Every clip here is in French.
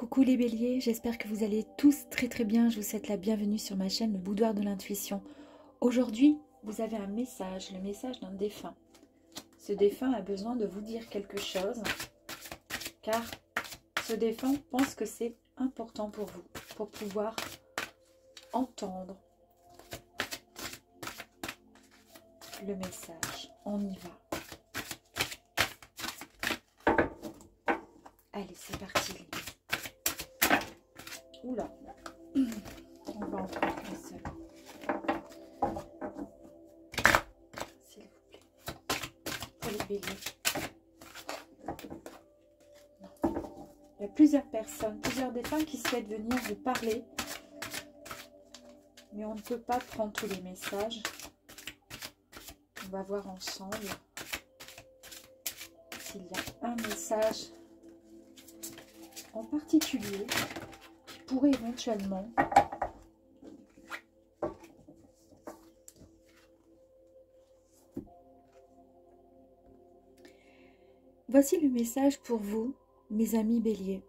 Coucou les béliers, j'espère que vous allez tous très bien. Je vous souhaite la bienvenue sur ma chaîne Le Boudoir de l'Intuition. Aujourd'hui, vous avez un message, le message d'un défunt. Ce défunt a besoin de vous dire quelque chose, car ce défunt pense que c'est important pour vous, pour pouvoir entendre le message. On y va. Allez, c'est parti les gars. Oula, on va en prendre un seul. S'il vous plaît. Pour les béliers. Non. Il y a plusieurs personnes, plusieurs défunts qui souhaitent venir vous parler. Mais on ne peut pas prendre tous les messages. On va voir ensemble s'il y a un message en particulier qui pourrait éventuellement Voici le message pour vous, mes amis béliers.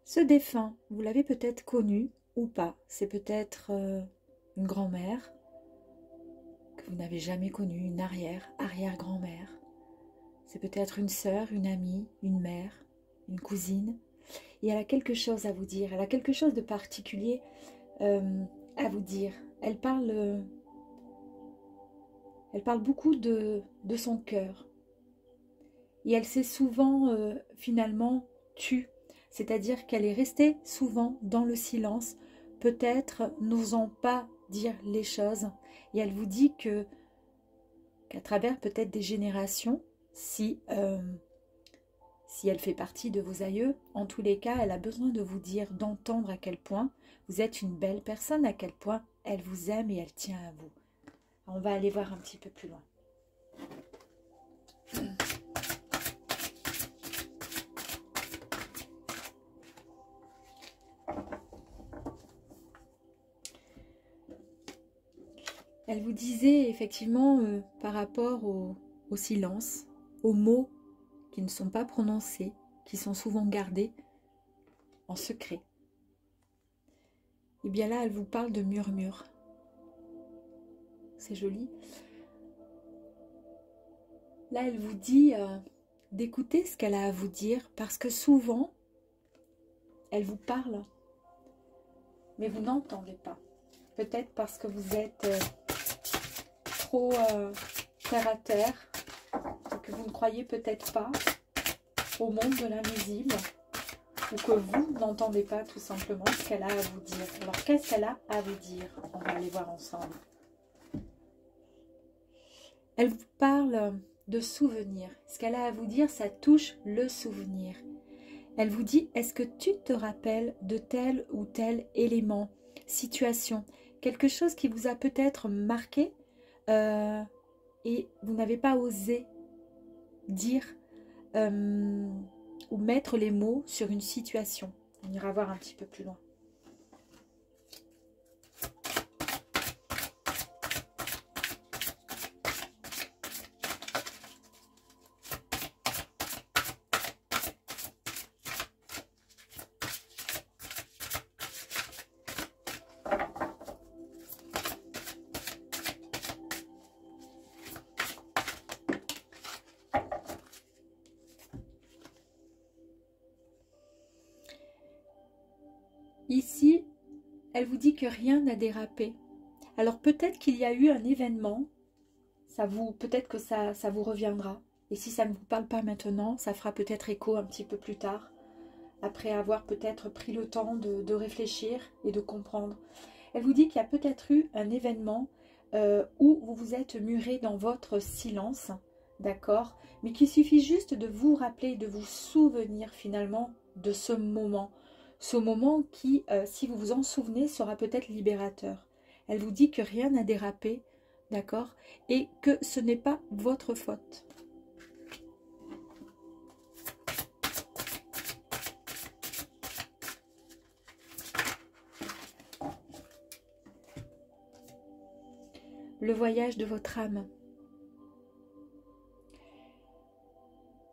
Ce défunt, vous l'avez peut-être connu ou pas. C'est peut-être une grand-mère que vous n'avez jamais connue, une arrière-grand-mère. C'est peut-être une sœur, une amie, une mère, une cousine. Et elle a quelque chose à vous dire. Elle a quelque chose de particulier à vous dire. Elle parle beaucoup de son cœur. Et elle s'est souvent finalement tue. C'est-à-dire qu'elle est restée souvent dans le silence, peut-être n'osant pas dire les choses. Et elle vous dit qu'à travers peut-être des générations, si elle fait partie de vos aïeux, en tous les cas, elle a besoin de vous dire, d'entendre à quel point vous êtes une belle personne, à quel point elle vous aime et elle tient à vous. On va aller voir un petit peu plus loin. Elle vous disait effectivement par rapport au silence, aux mots qui ne sont pas prononcés, qui sont souvent gardés en secret. Et bien là, elle vous parle de murmures. C'est joli. Là, elle vous dit d'écouter ce qu'elle a à vous dire, parce que souvent, elle vous parle, mais vous n'entendez pas. Peut-être parce que vous êtes trop terre à terre, et que vous ne croyez peut-être pas au monde de l'invisible, ou que vous n'entendez pas tout simplement ce qu'elle a à vous dire. Alors qu'est-ce qu'elle a à vous dire? On va aller voir ensemble. Elle vous parle de souvenirs. Ce qu'elle a à vous dire, ça touche le souvenir. Elle vous dit, est-ce que tu te rappelles de tel ou tel élément, situation, quelque chose qui vous a peut-être marqué et vous n'avez pas osé dire ou mettre les mots sur une situation. On ira voir un petit peu plus loin. Ici, elle vous dit que rien n'a dérapé. Alors peut-être qu'il y a eu un événement, peut-être que ça vous reviendra. Et si ça ne vous parle pas maintenant, ça fera peut-être écho un petit peu plus tard, après avoir peut-être pris le temps de réfléchir et de comprendre. Elle vous dit qu'il y a peut-être eu un événement où vous vous êtes muré dans votre silence, d'accord, mais qu'il suffit juste de vous rappeler, de vous souvenir finalement de ce moment qui, si vous vous en souvenez, sera peut-être libérateur. Elle vous dit que rien n'a dérapé, d'accord, et que ce n'est pas votre faute. Le voyage de votre âme.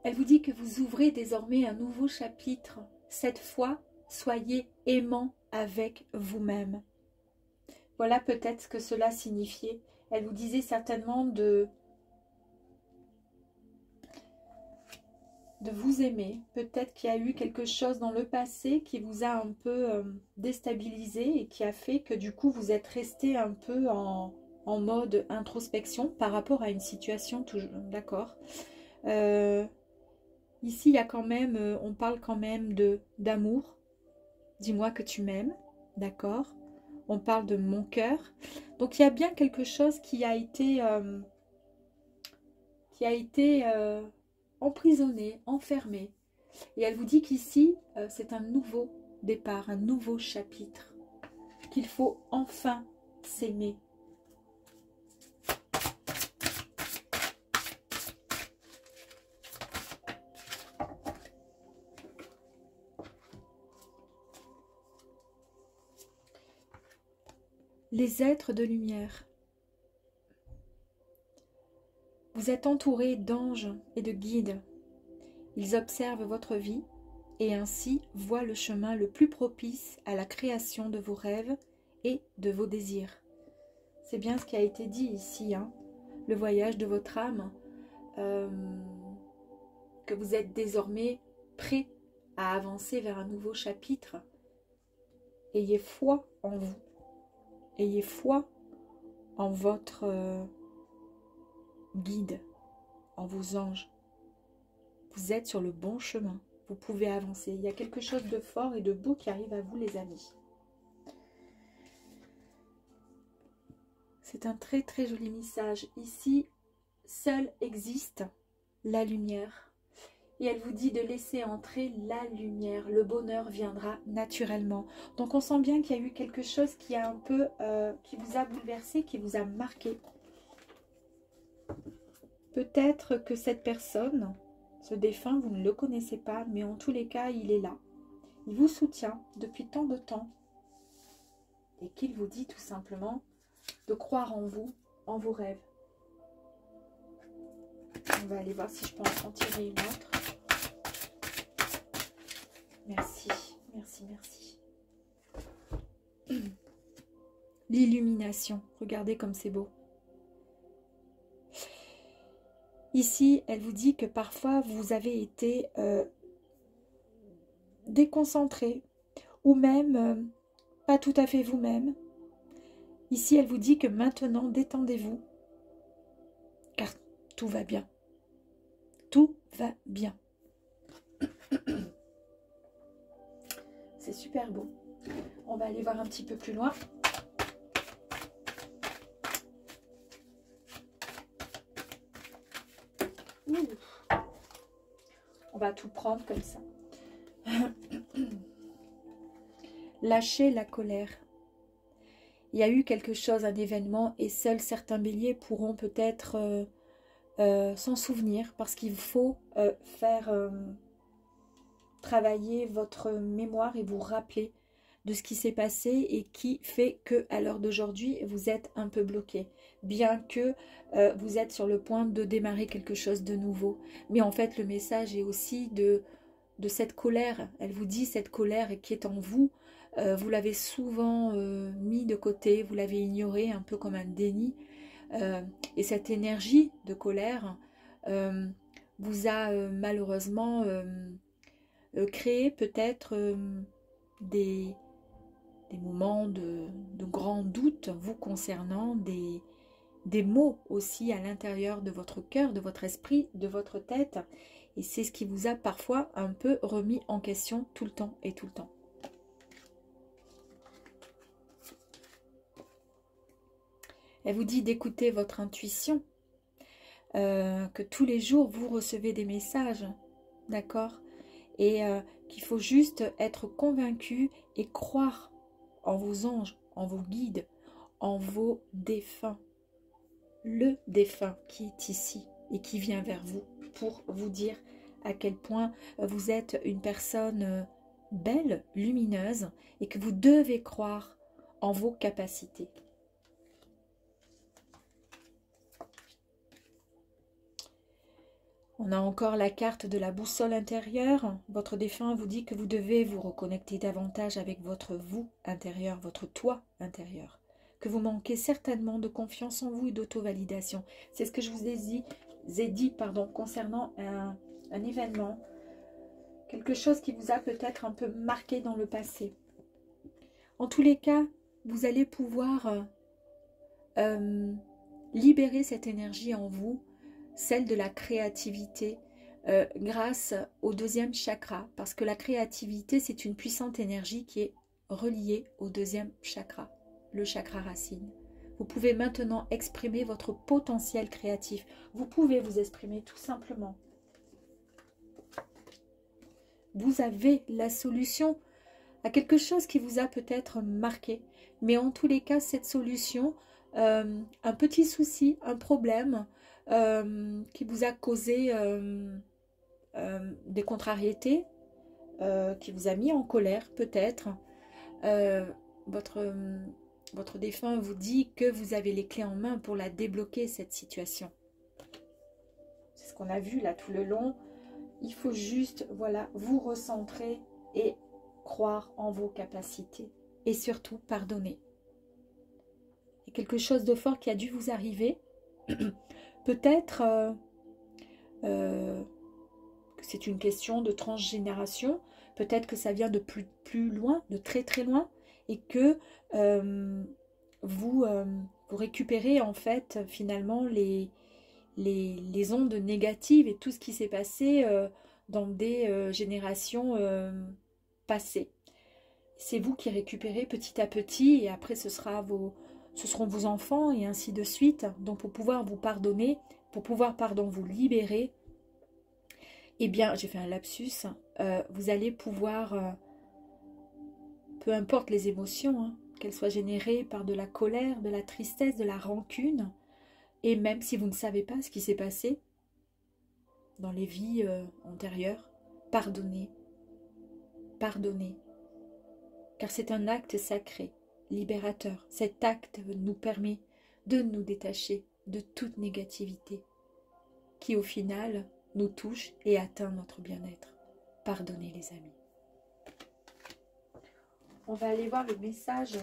Elle vous dit que vous ouvrez désormais un nouveau chapitre cette fois, soyez aimant avec vous-même. Voilà peut-être ce que cela signifiait. Elle vous disait certainement de vous aimer. Peut-être qu'il y a eu quelque chose dans le passé qui vous a un peu déstabilisé et qui a fait que du coup vous êtes resté un peu en mode introspection par rapport à une situation, d'accord. Ici, il y a quand même, on parle quand même d'amour. Dis-moi que tu m'aimes, d'accord. On parle de mon cœur. Donc il y a bien quelque chose qui a été emprisonné, enfermé. Et elle vous dit qu'ici, c'est un nouveau départ, un nouveau chapitre, qu'il faut enfin s'aimer. Les êtres de lumière. Vous êtes entouré d'anges et de guides. Ils observent votre vie et ainsi voient le chemin le plus propice à la création de vos rêves et de vos désirs. C'est bien ce qui a été dit ici, hein, le voyage de votre âme, que vous êtes désormais prêt à avancer vers un nouveau chapitre. Ayez foi en vous. Ayez foi en votre guide, en vos anges. Vous êtes sur le bon chemin. Vous pouvez avancer. Il y a quelque chose de fort et de beau qui arrive à vous, les amis. C'est un très très joli message. Ici, seule existe la lumière. Et elle vous dit de laisser entrer la lumière. Le bonheur viendra naturellement. Donc on sent bien qu'il y a eu quelque chose qui a un peu, qui vous a bouleversé, qui vous a marqué. Peut-être que cette personne, ce défunt, vous ne le connaissez pas, mais en tous les cas, il est là. Il vous soutient depuis tant de temps. Et qu'il vous dit tout simplement de croire en vous, en vos rêves. On va aller voir si je peux en tirer une autre. Merci, merci, merci. L'illumination. Regardez comme c'est beau. Ici, elle vous dit que parfois vous avez été déconcentré ou même pas tout à fait vous-même. Ici, elle vous dit que maintenant, détendez-vous car tout va bien. Tout va bien. C'est super beau. On va aller voir un petit peu plus loin. Ouh. On va tout prendre comme ça. Lâchez la colère. Il y a eu quelque chose, un événement, et seuls certains béliers pourront peut-être s'en souvenir, parce qu'il faut faire travailler votre mémoire et vous rappeler de ce qui s'est passé et qui fait que à l'heure d'aujourd'hui vous êtes un peu bloqué, bien que vous êtes sur le point de démarrer quelque chose de nouveau. Mais en fait le message est aussi de cette colère. Elle vous dit cette colère qui est en vous, vous l'avez souvent mis de côté, vous l'avez ignoré un peu comme un déni, et cette énergie de colère vous a malheureusement créé peut-être des moments de grand doute vous concernant, des mots aussi à l'intérieur de votre cœur, de votre esprit, de votre tête. Et c'est ce qui vous a parfois un peu remis en question tout le temps et tout le temps. Elle vous dit d'écouter votre intuition, que tous les jours vous recevez des messages, d'accord? Et qu'il faut juste être convaincu et croire en vos anges, en vos guides, en vos défunts. Le défunt qui est ici et qui vient vers vous pour vous dire à quel point vous êtes une personne belle, lumineuse et que vous devez croire en vos capacités. On a encore la carte de la boussole intérieure. Votre défunt vous dit que vous devez vous reconnecter davantage avec votre vous intérieur, votre toi intérieur. Que vous manquez certainement de confiance en vous et d'auto-validation. C'est ce que je vous ai dit concernant un événement. Quelque chose qui vous a peut-être un peu marqué dans le passé. En tous les cas, vous allez pouvoir libérer cette énergie en vous, celle de la créativité, grâce au deuxième chakra. Parce que la créativité, c'est une puissante énergie qui est reliée au deuxième chakra, le chakra racine. Vous pouvez maintenant exprimer votre potentiel créatif. Vous pouvez vous exprimer tout simplement. Vous avez la solution à quelque chose qui vous a peut-être marqué. Mais en tous les cas, cette solution, un petit souci, un problème qui vous a causé des contrariétés, qui vous a mis en colère peut-être, votre défunt vous dit que vous avez les clés en main pour la débloquer, cette situation. C'est ce qu'on a vu là tout le long. Il faut juste, voilà, vous recentrer et croire en vos capacités. Et surtout, pardonner. Il y a quelque chose de fort qui a dû vous arriver. Peut-être que c'est une question de transgénération. Peut-être que ça vient de plus loin, de très très loin. Et que vous récupérez en fait finalement les ondes négatives et tout ce qui s'est passé dans des générations passées. C'est vous qui récupérez petit à petit et après ce seront vos enfants et ainsi de suite. Donc pour pouvoir vous pardonner, pour pouvoir vous libérer, eh bien j'ai fait un lapsus, vous allez pouvoir, peu importe les émotions, hein, qu'elles soient générées par de la colère, de la tristesse, de la rancune, et même si vous ne savez pas ce qui s'est passé dans les vies antérieures, pardonnez. Pardonnez. Car c'est un acte sacré, libérateur. Cet acte nous permet de nous détacher de toute négativité qui au final nous touche et atteint notre bien-être. Pardonnez les amis. On va aller voir le message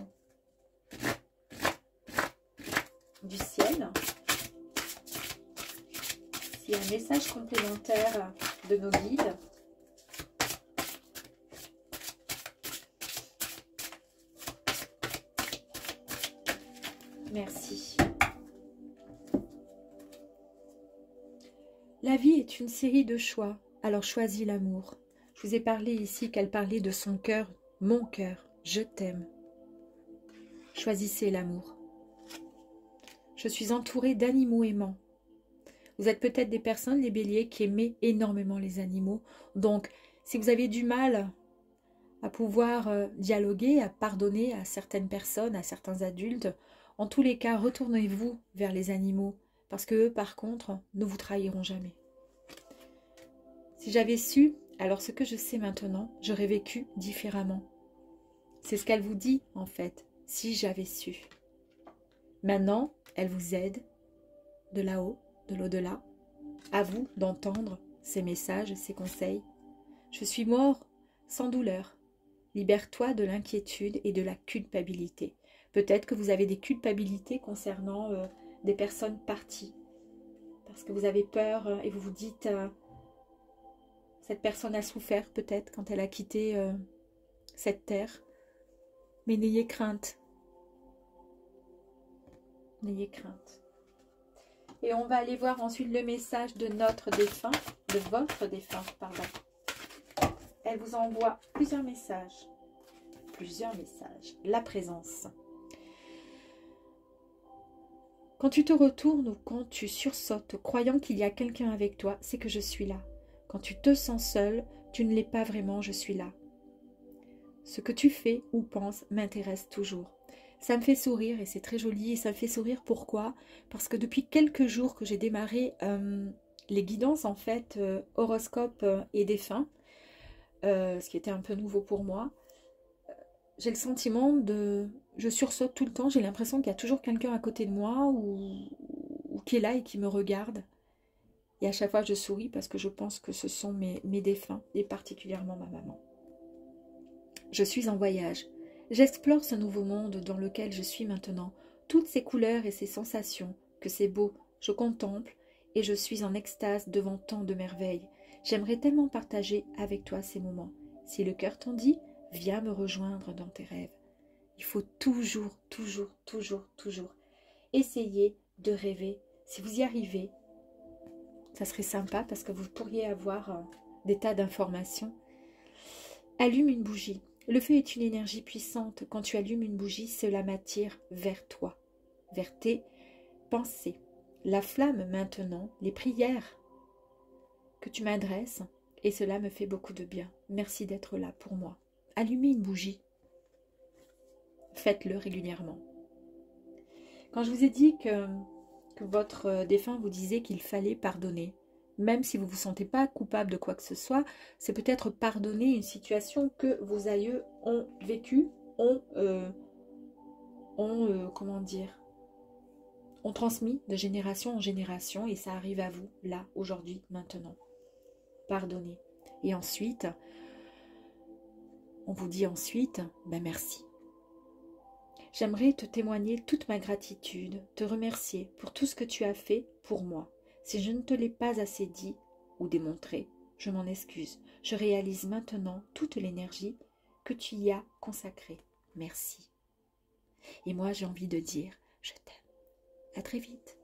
du ciel. Il y a un message complémentaire de nos guides. Merci. La vie est une série de choix, alors choisis l'amour. Je vous ai parlé ici qu'elle parlait de son cœur, mon cœur, je t'aime. Choisissez l'amour. Je suis entourée d'animaux aimants. Vous êtes peut-être des personnes, les béliers, qui aiment énormément les animaux. Donc, si vous avez du mal à pouvoir dialoguer, à pardonner à certaines personnes, à certains adultes, en tous les cas, retournez-vous vers les animaux. Parce qu'eux, par contre, ne vous trahiront jamais. Si j'avais su, alors ce que je sais maintenant, j'aurais vécu différemment. C'est ce qu'elle vous dit, en fait, si j'avais su. Maintenant, elle vous aide de là-haut, de l'au-delà, à vous d'entendre ces messages, ces conseils. Je suis mort sans douleur. Libère-toi de l'inquiétude et de la culpabilité. Peut-être que vous avez des culpabilités concernant des personnes parties. Parce que vous avez peur et vous vous dites cette personne a souffert peut-être quand elle a quitté cette terre. Mais n'ayez crainte. N'ayez crainte. Et on va aller voir ensuite le message de notre défunt, de votre défunt, pardon. Elle vous envoie plusieurs messages. Plusieurs messages. La présence. Quand tu te retournes ou quand tu sursautes, croyant qu'il y a quelqu'un avec toi, c'est que je suis là. Quand tu te sens seul, tu ne l'es pas vraiment, je suis là. Ce que tu fais ou penses m'intéresse toujours. Ça me fait sourire et c'est très joli. Et ça me fait sourire pourquoi? Parce que depuis quelques jours que j'ai démarré les guidances, en fait, horoscope et défunt, ce qui était un peu nouveau pour moi, j'ai le sentiment de... Je sursaute tout le temps, j'ai l'impression qu'il y a toujours quelqu'un à côté de moi ou qui est là et qui me regarde. Et à chaque fois, je souris parce que je pense que ce sont mes défunts, et particulièrement ma maman. Je suis en voyage. J'explore ce nouveau monde dans lequel je suis maintenant, toutes ces couleurs et ces sensations, que c'est beau, je contemple, et je suis en extase devant tant de merveilles. J'aimerais tellement partager avec toi ces moments. Si le cœur t'en dit, viens me rejoindre dans tes rêves. Il faut toujours, toujours, toujours, toujours essayer de rêver. Si vous y arrivez, ça serait sympa parce que vous pourriez avoir des tas d'informations. Allume une bougie. Le feu est une énergie puissante. Quand tu allumes une bougie, cela m'attire vers toi, vers tes pensées. La flamme maintenant, les prières que tu m'adresses, et cela me fait beaucoup de bien. Merci d'être là pour moi. Allumez une bougie. Faites-le régulièrement. Quand je vous ai dit que votre défunt vous disait qu'il fallait pardonner, même si vous ne vous sentez pas coupable de quoi que ce soit, c'est peut-être pardonner une situation que vos aïeux ont vécue, comment dire, ont transmis de génération en génération, et ça arrive à vous, là, aujourd'hui, maintenant. Pardonnez. Et ensuite, on vous dit ensuite, ben merci. J'aimerais te témoigner toute ma gratitude, te remercier pour tout ce que tu as fait pour moi. Si je ne te l'ai pas assez dit ou démontré, je m'en excuse. Je réalise maintenant toute l'énergie que tu y as consacrée. Merci. Et moi, j'ai envie de dire, je t'aime. À très vite.